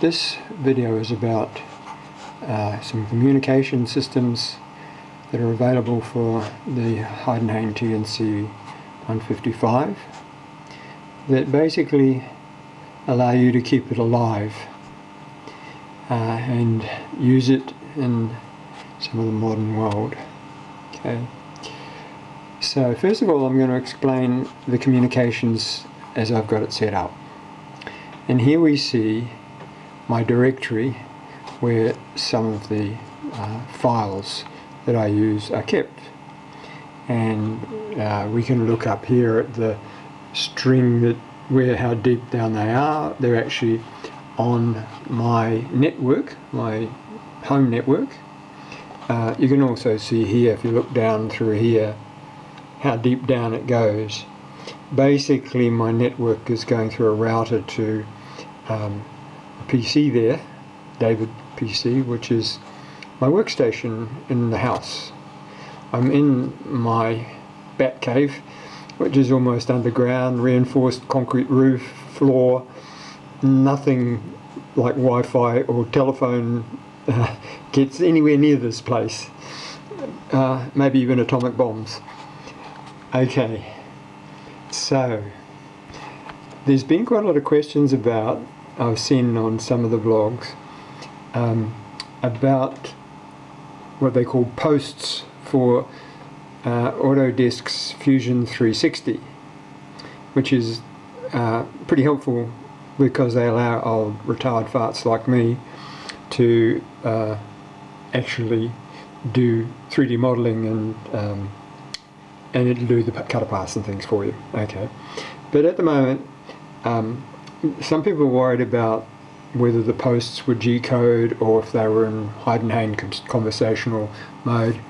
This video is about some communication systems that are available for the Heidenhain TNC 155 that basically allow you to keep it alive and use it in some of the modern world. Okay. So first of all, I'm going to explain the communications as I've got it set up. And here we see my directory where some of the files that I use are kept. And we can look up here at the string how deep down they are. They're actually on my network, my home network. You can also see here, if you look down through here, how deep down it goes. Basically my network is going through a router to a PC there, David PC, which is my workstation in the house. I'm in my bat cave, which is almost underground, reinforced concrete roof, floor, nothing like Wi-Fi or telephone gets anywhere near this place, maybe even atomic bombs. Okay, so there's been quite a lot of questions about, I've seen on some of the blogs, about what they call posts for Autodesk's Fusion 360, which is pretty helpful because they allow old retired farts like me to actually do 3D modeling and it'll do the cut paths and things for you. Okay, but at the moment some people are worried about whether the posts were G-code or if they were in Heidenhain conversational mode.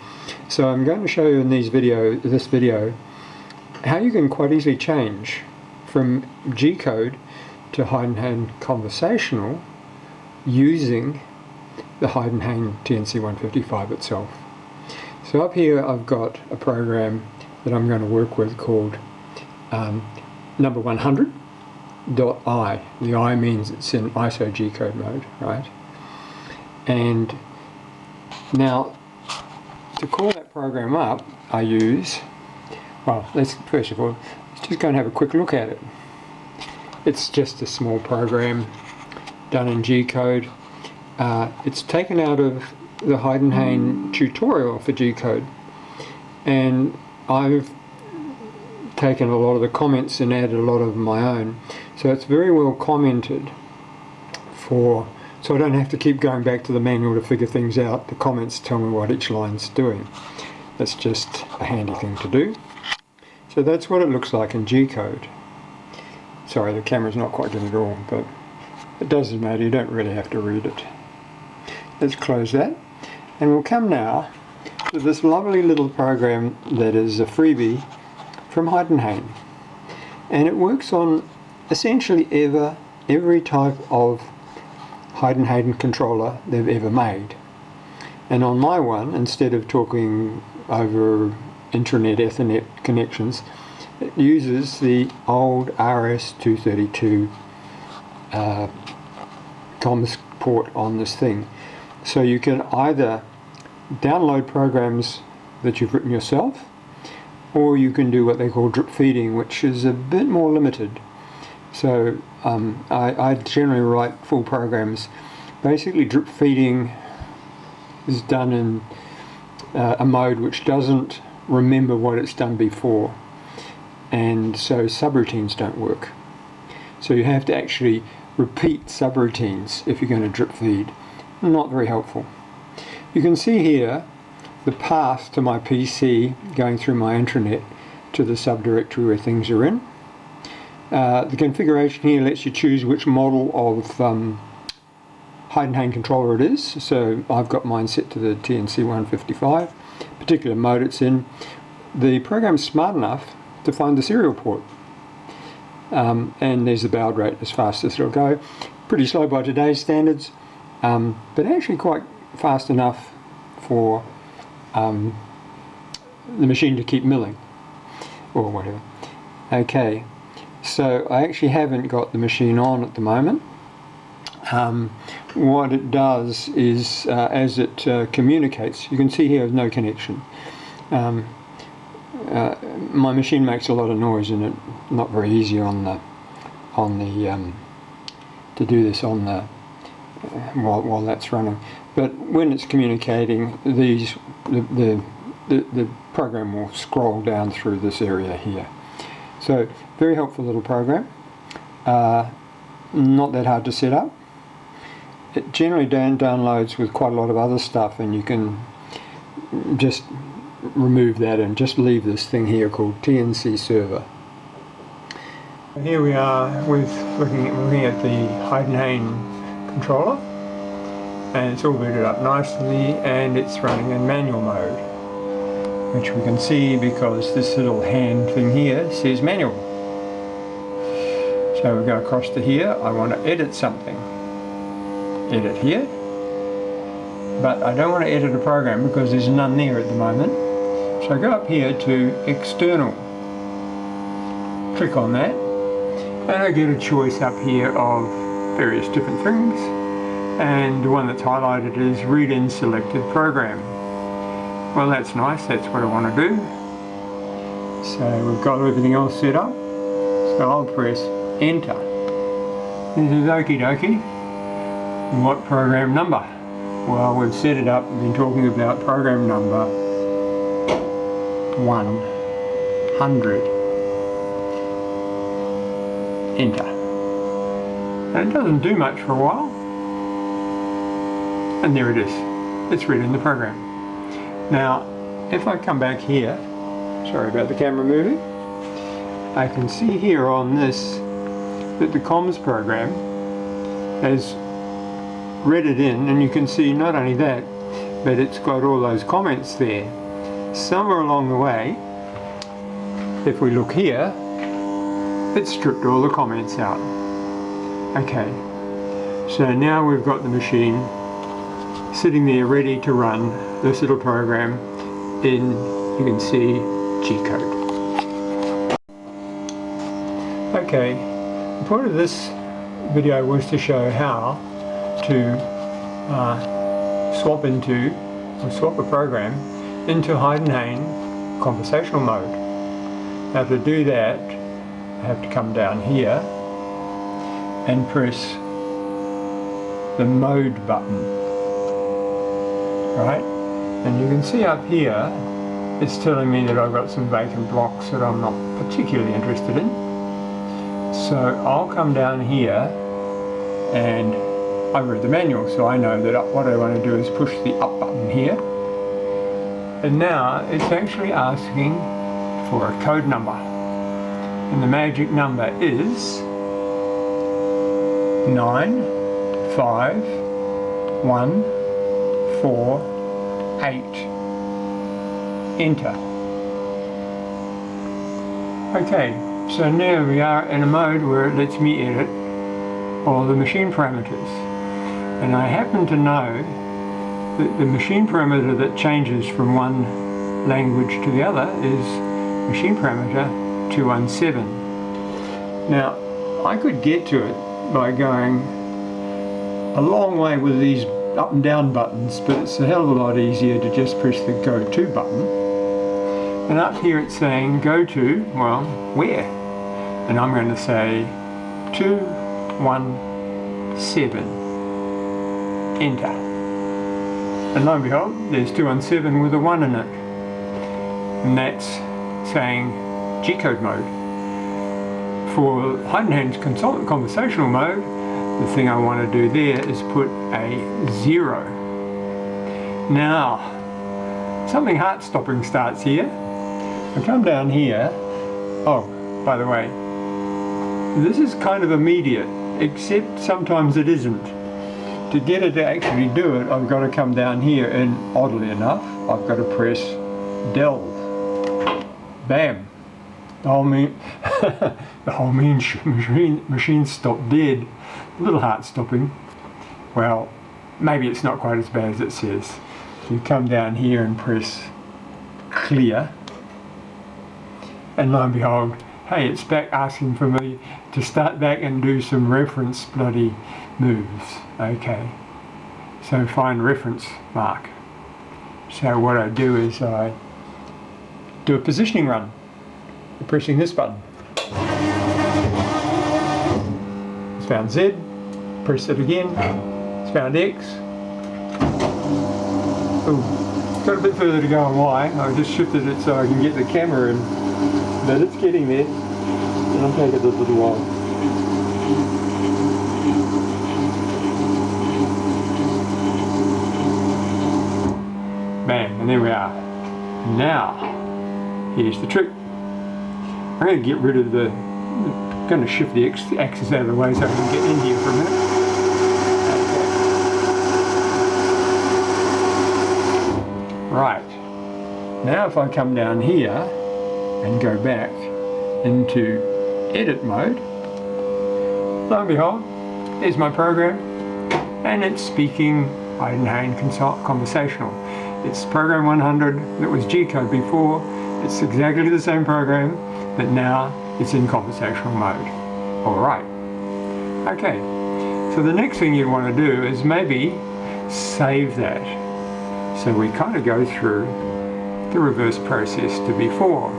So I'm going to show you in this video how you can quite easily change from G-code to Heidenhain conversational using the Heidenhain TNC 155 itself. So up here I've got a program that I'm going to work with called number 100.I. The I means it's in ISO G-code mode, right? And now to call that program up, I use, well, first of all, let's just go and have a quick look at it. It's just a small program done in G-code. It's taken out of the Heidenhain tutorial for G-code, and I've taken a lot of the comments and added a lot of my own. So it's very well commented so I don't have to keep going back to the manual to figure things out. The comments tell me what each line's doing. That's just a handy thing to do. So that's what it looks like in G-code. Sorry, the camera's not quite getting it all, but it doesn't matter, you don't really have to read it. Let's close that, and we'll come now to this lovely little program that is a freebie from Heidenhain. And it works on essentially every type of Heidenhain controller they've ever made. And on my one, instead of talking over intranet Ethernet connections, it uses the old RS-232 comms port on this thing. So you can either download programs that you've written yourself, or you can do what they call drip feeding, which is a bit more limited. So I generally write full programs. Basically drip feeding is done in a mode which doesn't remember what it's done before, and so subroutines don't work. So you have to actually repeat subroutines if you're going to drip feed. Not very helpful. You can see here the path to my PC going through my intranet to the subdirectory where things are in. The configuration here lets you choose which model of Heidenhain controller it is. So I've got mine set to the TNC 155, particular mode it's in. The program's smart enough to find the serial port. And there's the baud rate, as fast as it'll go. Pretty slow by today's standards, but actually quite fast enough for the machine to keep milling or whatever. Okay, so I actually haven't got the machine on at the moment. what it does is, as it communicates, you can see here no connection. My machine makes a lot of noise, and it's not very easy to do this on the while that's running. But when it's communicating, the program will scroll down through this area here. So very helpful little program. Not that hard to set up. It generally downloads with quite a lot of other stuff, and you can just remove that and just leave this thing here called TNC server. Here we are with looking at the Heidenhain controller, and it's all booted up nicely, and it's running in manual mode, which we can see because this little hand thing here says manual. So we go across to here. I want to edit something. Edit here. But I don't want to edit a program because there's none there at the moment. So I go up here to external. Click on that. And I get a choice up here of various different things. And the one that's highlighted is read in selected program. Well, that's nice. That's what I want to do. So we've got everything else set up. So I'll press enter. This is okie dokie. What program number? Well, we've set it up, we've been talking about program number 100. Enter. And it doesn't do much for a while. And there it is. It's read in the program. Now, if I come back here, sorry about the camera moving, I can see here on this that the comms program has read it in, and you can see not only that, but it's got all those comments there. Somewhere along the way, if we look here, it stripped all the comments out. Okay, so now we've got the machine sitting there ready to run this little program in, you can see, G-code. Okay, the point of this video was to show how to swap a program into Heidenhain conversational mode. Now to do that, I have to come down here and press the mode button, right? And you can see up here, it's telling me that I've got some vacant blocks that I'm not particularly interested in. So I'll come down here, and I've read the manual, so I know that what I want to do is push the up button here. And now it's actually asking for a code number. And the magic number is 95148. Enter. Okay, so now we are in a mode where it lets me edit all the machine parameters. And I happen to know that the machine parameter that changes from one language to the other is machine parameter 217. Now, I could get to it by going a long way with these up and down buttons, but it's a hell of a lot easier to just press the go to button. And up here it's saying go to, well, where? And I'm going to say 217. Enter. And lo and behold, there's 217 with a 1 in it. And that's saying G-code mode. For Heidenhain's conversational mode, the thing I want to do there is put a 0. Now, something heart-stopping starts here. I come down here. Oh, by the way, this is kind of immediate, except sometimes it isn't. To get it to actually do it, I've got to come down here, and oddly enough, I've got to press delve. Bam. The whole machine stopped dead. A little heart-stopping. Well, maybe it's not quite as bad as it says. You come down here and press clear, and lo and behold, hey, it's back asking for me to start back and do some reference bloody moves. Okay, so find reference mark. So what I do is I do a positioning run, pressing this button. It's found Z, press it again, it's found X. Ooh, got a bit further to go on Y. I just shifted it so I can get the camera in, but it's getting there. It'll take it a little while. Bam, and there we are. Now, here's the trick. I'm going to get rid of the, I'm going to shift the axis out of the way so I can get in here for a minute. Right, now if I come down here and go back into edit mode, lo and behold, there's my program, and it's speaking Heidenhain Conversational. It's program 100 that was G-code before. It's exactly the same program, but now it's in conversational mode. Alright, okay, so the next thing you want to do is maybe save that. So we kind of go through the reverse process to before.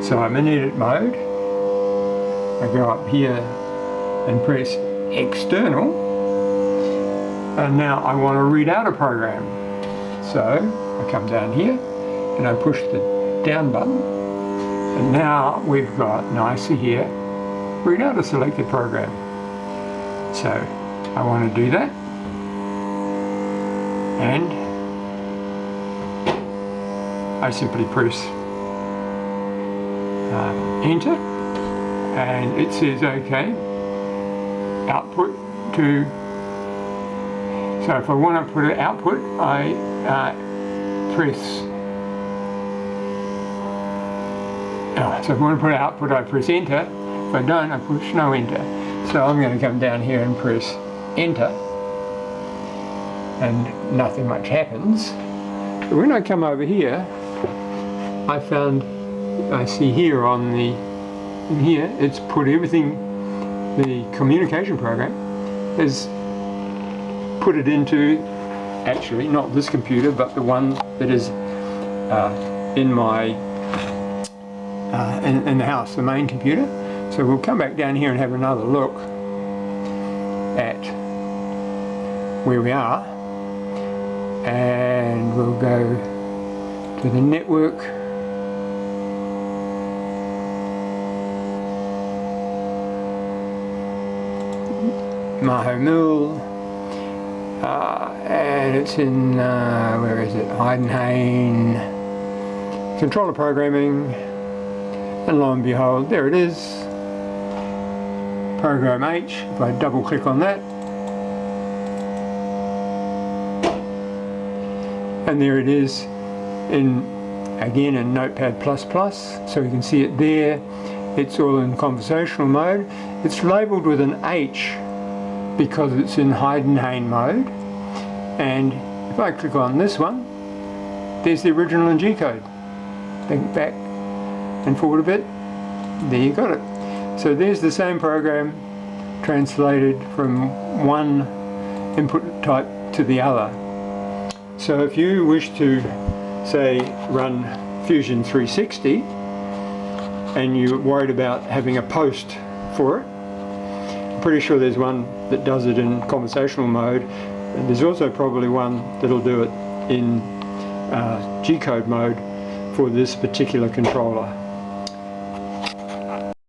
So I'm in edit mode. I go up here and press external. And now I want to read out a program. So I come down here and I push the down button. And now we've got nicely here, read out a selected program. So I want to do that. And I simply press enter, and it says OK, output to, so if I want to put an output, I press, so if I want to put an output, I press enter. If I don't, I push no enter. So I'm going to come down here and press enter, and nothing much happens. But when I come over here, I see here on the, in here, it's put everything, the communication program has put it into, actually not this computer, but the one that is in my, in the house, the main computer. So we'll come back down here and have another look at where we are, and we'll go to the network. Maho Mill, and it's in, where is it, Heidenhain controller programming, and lo and behold, there it is, program H. If I double click on that, and there it is again in Notepad++, so you can see it there. It's all in conversational mode. It's labelled with an H because it's in Heidenhain mode, and if I click on this one, there's the original in G-code. Think back and forward a bit, there you got it. So there's the same program translated from one input type to the other. So if you wish to, say, run Fusion 360 and you're worried about having a post for it, I'm pretty sure there's one that does it in conversational mode, and there's also probably one that'll do it in G-code mode for this particular controller.